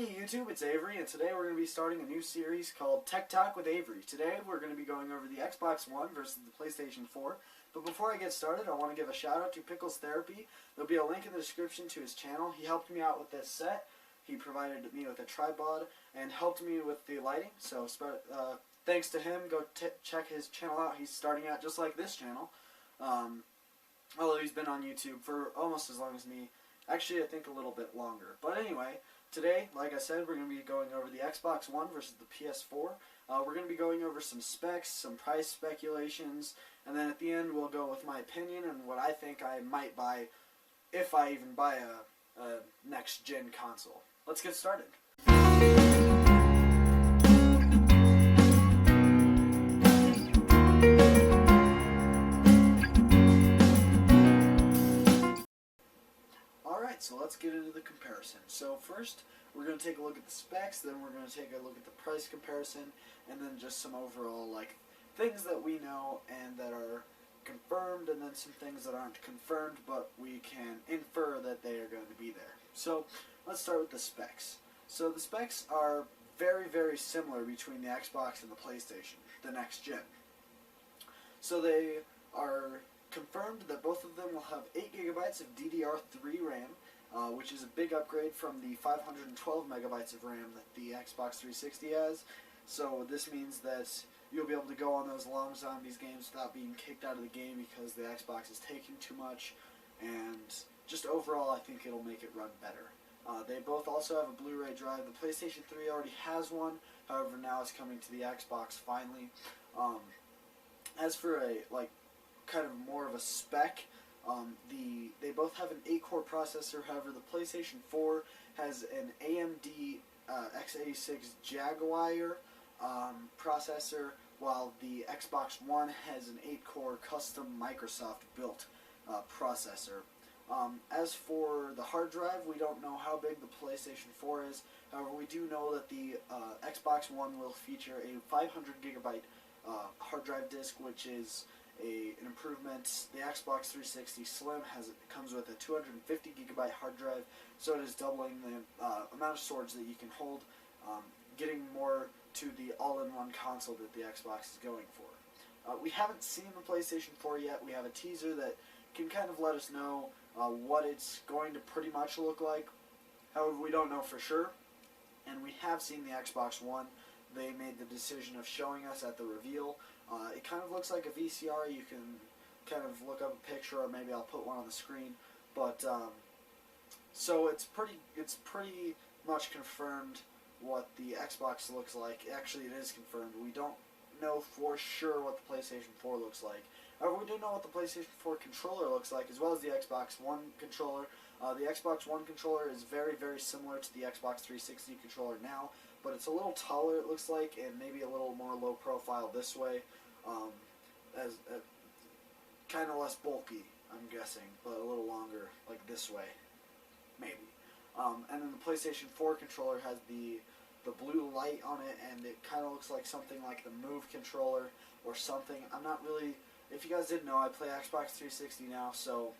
Hey YouTube, it's Avery, and today we're going to be starting a new series called Tech Talk with Avery. Today we're going to be going over the Xbox One versus the PlayStation 4. But before I get started, I want to give a shout out to Pickles Therapy. There'll be a link in the description to his channel. He helped me out with this set. He provided me with a tripod and helped me with the lighting. So thanks to him. Go check his channel out. He's starting out just like this channel. Although he's been on YouTube for almost as long as me. Actually, I think a little bit longer. But anyway, today, like I said, we're going to be going over the Xbox One versus the PS4. We're going to be going over some specs, some price speculations, and then at the end we'll go with my opinion and what I think I might buy, if I even buy a next-gen console. Let's get started. So let's get into the comparison. So first, we're going to take a look at the specs, then we're going to take a look at the price comparison, and then just some overall things that we know and that are confirmed, and then some things that aren't confirmed, but we can infer that they are going to be there. So let's start with the specs. So the specs are very, very similar between the Xbox and the PlayStation, the next gen. So they are confirmed that both of them will have 8 gigabytes of DDR3 RAM, which is a big upgrade from the 512 megabytes of RAM that the Xbox 360 has. So this means that you'll be able to go on those long zombies games without being kicked out of the game because the Xbox is taking too much, and just overall I think it'll make it run better. They both also have a Blu-ray drive. The PlayStation 3 already has one, however now it's coming to the Xbox finally. As for a kind of more of a spec, they both have an 8-core processor. However, the PlayStation 4 has an AMD x86 Jaguar processor, while the Xbox One has an 8-core custom Microsoft built processor. As for the hard drive, we don't know how big the PlayStation 4 is. However, we do know that the Xbox One will feature a 500 gigabyte hard drive disk, which is an improvement. The Xbox 360 Slim comes with a 250 gigabyte hard drive, so it is doubling the amount of storage that you can hold, getting more to the all-in-one console that the Xbox is going for. We haven't seen the PlayStation 4 yet. We have a teaser that can kind of let us know what it's going to pretty much look like. However, we don't know for sure, and we have seen the Xbox One. They made the decision of showing us at the reveal. It kind of looks like a VCR. You can kind of look up a picture, or maybe I'll put one on the screen. But so it's pretty much confirmed what the Xbox looks like. Actually, it is confirmed. We don't know for sure what the PlayStation 4 looks like. However, we do know what the PlayStation 4 controller looks like, as well as the Xbox One controller. The Xbox One controller is very, very similar to the Xbox 360 controller now, but it's a little taller, it looks like, and maybe a little more low profile this way, kind of less bulky, I'm guessing, but a little longer, like this way, maybe. And then the PlayStation 4 controller has the blue light on it, and it kind of looks like something like the Move controller or something. I'm not really, if you guys didn't know, I play Xbox 360 now, so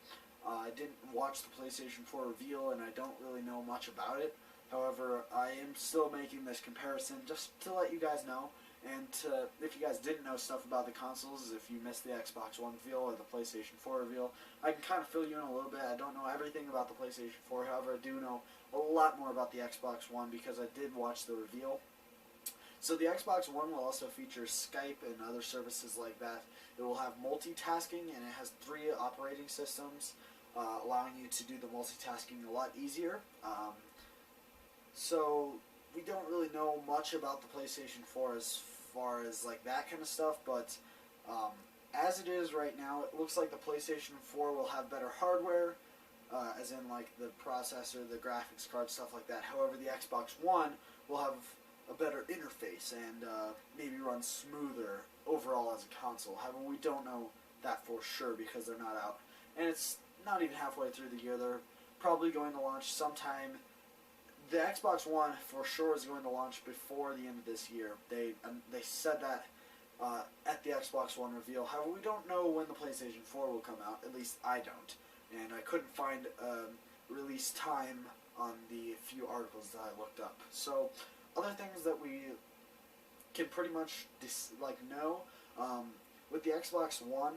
I didn't watch the PlayStation 4 reveal, and I don't really know much about it. However, I am still making this comparison just to let you guys know, and if you guys didn't know stuff about the consoles, if you missed the Xbox One reveal or the PlayStation 4 reveal, I can kind of fill you in a little bit. I don't know everything about the PlayStation 4, however, I do know a lot more about the Xbox One because I did watch the reveal. So the Xbox One will also feature Skype and other services like that. It will have multitasking, and it has 3 operating systems, allowing you to do the multitasking a lot easier. So we don't really know much about the PlayStation 4 as far as that kind of stuff, but as it is right now, it looks like the PlayStation 4 will have better hardware, as in the processor, the graphics card, stuff like that. However, the Xbox One will have a better interface and maybe run smoother overall as a console. However, we don't know that for sure because they're not out, and it's not even halfway through the year. They're probably going to launch sometime. The Xbox One for sure is going to launch before the end of this year. They said that at the Xbox One reveal. However, we don't know when the PlayStation 4 will come out. At least I don't, and I couldn't find a release time on the few articles that I looked up. So, other things that we can pretty much know, with the Xbox One,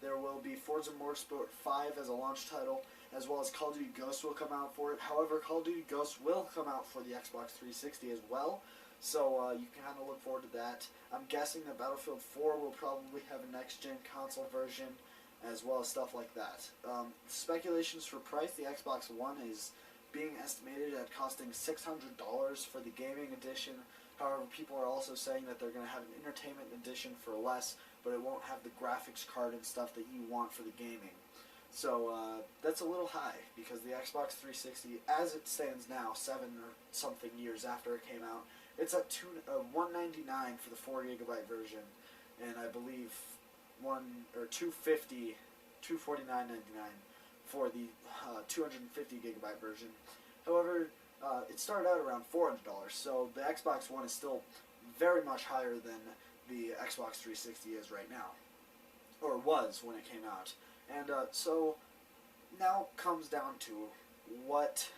there will be Forza Motorsport 5 as a launch title, as well as Call of Duty Ghosts will come out for it. However, Call of Duty Ghosts will come out for the Xbox 360 as well, so you can kind of look forward to that. I'm guessing that Battlefield 4 will probably have a next-gen console version, as well as stuff like that. Speculations for price, the Xbox One is being estimated at costing $600 for the gaming edition. However, people are also saying that they're going to have an entertainment edition for less, but it won't have the graphics card and stuff that you want for the gaming. So that's a little high, because the Xbox 360, as it stands now, 7 or something years after it came out, it's at $199 for the 4GB version, and I believe $249.99 for the 250GB version. However, it started out around $400, so the Xbox One is still very much higher than the Xbox 360 is right now, or was when it came out. And so now comes down to what,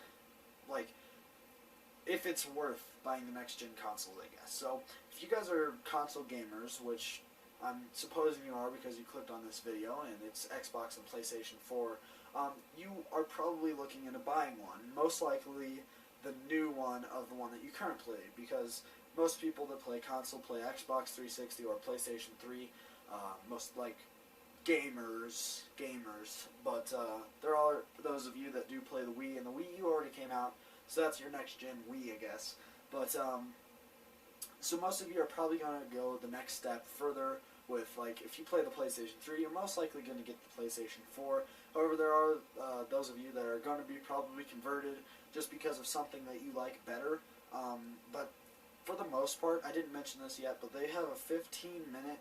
if it's worth buying the next-gen consoles, I guess. So if you guys are console gamers, which I'm supposing you are because you clicked on this video and it's Xbox and PlayStation 4, you are probably looking into buying one. Most likely the new one of the one that you currently play, because most people that play console play Xbox 360 or PlayStation 3, most gamers, but there are those of you that do play the Wii, and the Wii U already came out, so that's your next gen Wii, I guess. But so most of you are probably going to go the next step further with, if you play the PlayStation 3, you're most likely going to get the PlayStation 4. However, there are those of you that are going to be probably converted just because of something that you like better. But for the most part, I didn't mention this yet, but they have a 15-minute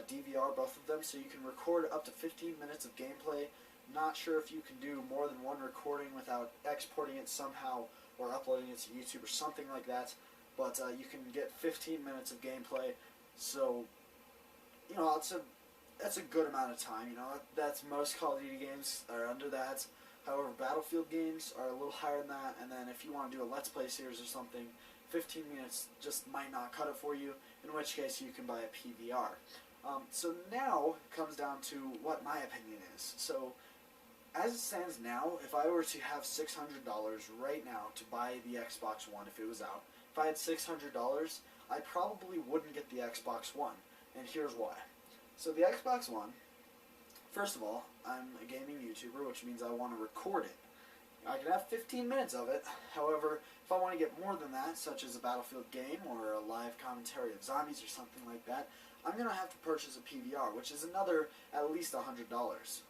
DVR, both of them, so you can record up to 15 minutes of gameplay. Not sure if you can do more than one recording without exporting it somehow or uploading it to YouTube or something like that, but you can get 15 minutes of gameplay, so, that's a good amount of time. That's most Call of Duty games are under that. However, Battlefield games are a little higher than that, and then if you want to do a Let's Play series or something, 15 minutes just might not cut it for you, in which case you can buy a PVR. So now it comes down to what my opinion is. So as it stands now, if I were to have $600 right now to buy the Xbox One if it was out, if I had $600, I probably wouldn't get the Xbox One, and here's why. So the Xbox One, first of all, I'm a gaming YouTuber, which means I want to record it. I can have 15 minutes of it. However, if I want to get more than that, such as a Battlefield game or a live commentary of zombies or something like that, I'm going to have to purchase a PVR, which is another at least $100,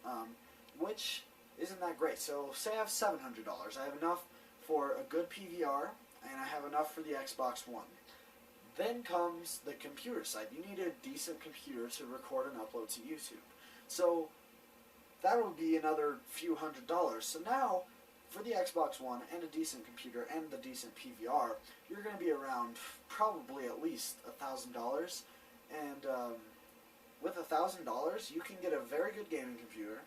which isn't that great. So say I have $700. I have enough for a good PVR, and I have enough for the Xbox One. Then comes the computer side. You need a decent computer to record and upload to YouTube. So that would be another few $100. So now, for the Xbox One and a decent computer and the decent PVR, you're going to be around probably at least $1,000. And with $1,000, you can get a very good gaming computer.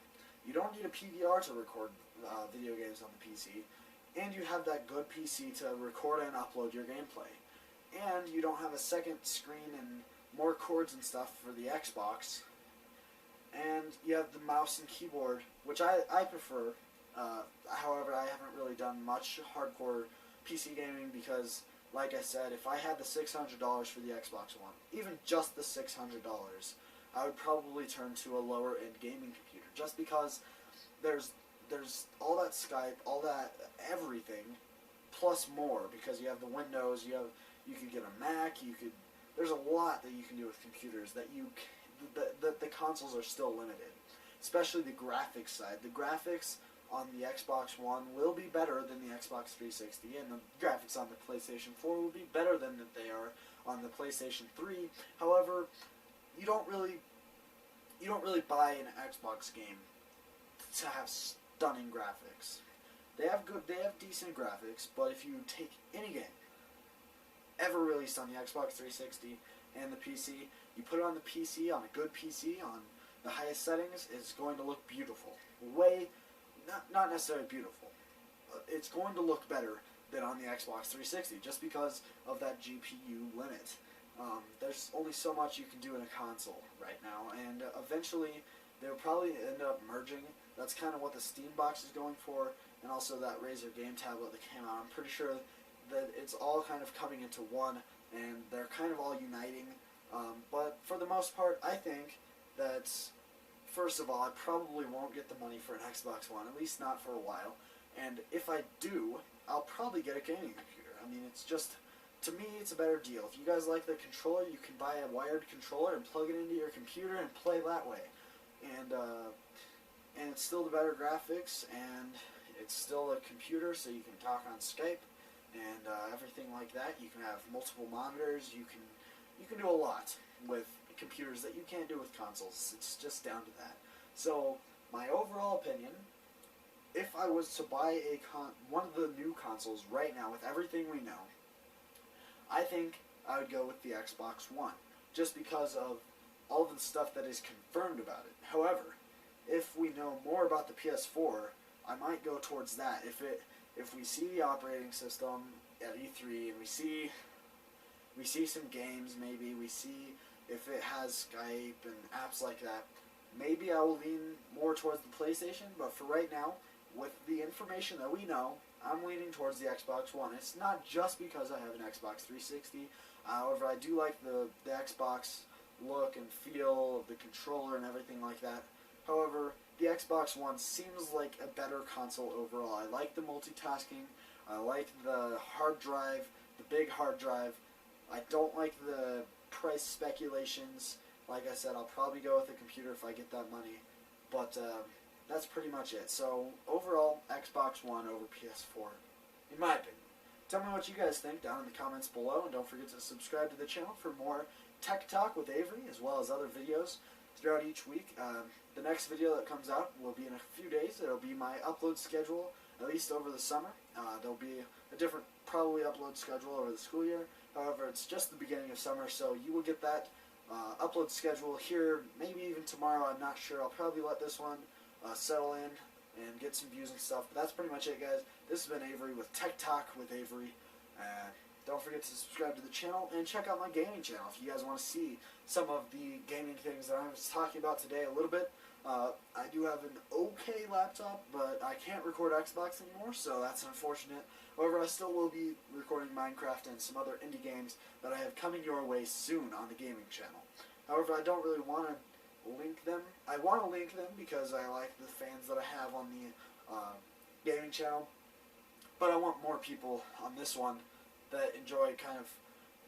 You don't need a PVR to record video games on the PC. And you have that good PC to record and upload your gameplay. And you don't have a second screen and more cords and stuff for the Xbox. And you have the mouse and keyboard, which I prefer. However, I haven't really done much hardcore PC gaming because, like I said, if I had the $600 for the Xbox One, even just the $600, I would probably turn to a lower-end gaming computer, just because there's all that Skype, all that everything, plus more, because you have the Windows, you could get a Mac, there's a lot that you can do with computers that the consoles are still limited, especially the graphics side. The graphics on the Xbox One will be better than the Xbox 360, and the graphics on the PlayStation 4 will be better than they are on the PlayStation 3. However, you don't really buy an Xbox game to have stunning graphics. They have decent graphics, but if you take any game ever released on the Xbox 360 and the PC, you put it on the PC, on a good PC, on the highest settings, it's going to look beautiful. Not necessarily beautiful. it's going to look better than on the Xbox 360 just because of that GPU limit. There's only so much you can do in a console right now, and eventually they'll probably end up merging. That's kind of what the Steam box is going for, and also that Razer game tablet that came out. I'm pretty sure that it's all kind of coming into one, and they're kind of all uniting. But for the most part, I think that, first of all, I probably won't get the money for an Xbox One, at least not for a while. And if I do, I'll probably get a gaming computer. I mean, it's just, to me, it's a better deal. If you guys like the controller, you can buy a wired controller and plug it into your computer and play that way. And it's still the better graphics, and it's still a computer, so you can talk on Skype and everything like that. You can have multiple monitors. You can do a lot with computers that you can't do with consoles. It's just down to that. So my overall opinion, if I was to buy one of the new consoles right now with everything we know, I think I would go with the Xbox One, just because of all of the stuff that is confirmed about it. However, if we know more about the PS4, I might go towards that. If we see the operating system at E3 and we see some games, maybe we see if it has Skype and apps like that, maybe I will lean more towards the PlayStation. But for right now, with the information that we know, I'm leaning towards the Xbox One. It's not just because I have an Xbox 360. However, I do like the Xbox look and feel of the controller and everything like that. However, the Xbox One seems like a better console overall. I like the multitasking. I like the hard drive, the big hard drive. I don't like the price speculations. Like I said, I'll probably go with a computer if I get that money. But that's pretty much it. So overall, Xbox One over PS4, in my opinion. Tell me what you guys think down in the comments below, and don't forget to subscribe to the channel for more Tech Talk with Avery, as well as other videos throughout each week. The next video that comes out will be in a few days. It'll be my upload schedule, at least over the summer. There'll be a different, probably, upload schedule over the school year. However, it's just the beginning of summer, so you will get that upload schedule here, maybe even tomorrow. I'm not sure. I'll probably let this one settle in and get some views and stuff. But that's pretty much it, guys. This has been Avery with Tech Talk with Avery. Don't forget to subscribe to the channel and check out my gaming channel if you guys want to see some of the gaming things that I was talking about today a little bit. I do have an okay laptop, but I can't record Xbox anymore, so that's unfortunate. However, I still will be recording Minecraft and some other indie games that I have coming your way soon on the gaming channel. However, I don't really want to link them. I want to link them because I like the fans that I have on the gaming channel, but I want more people on this one that enjoy kind of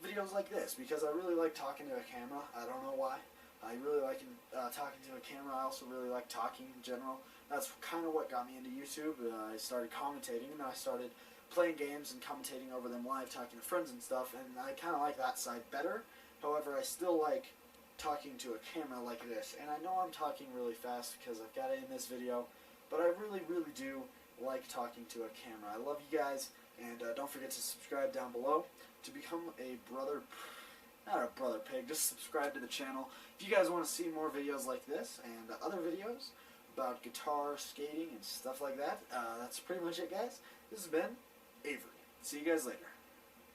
videos like this, because I really like talking to a camera. I don't know why. I really like talking to a camera. I also really like talking in general. That's kind of what got me into YouTube. I started commentating, and then I started playing games and commentating over them live, talking to friends and stuff, and I kind of like that side better. However, I still like talking to a camera like this, and I know I'm talking really fast because I've got it in this video, but I really, really do like talking to a camera. I love you guys, and don't forget to subscribe down below to become a not a brother pig, just subscribe to the channel. If you guys want to see more videos like this and other videos about guitar, skating, and stuff like that, that's pretty much it, guys. This has been Avery. See you guys later.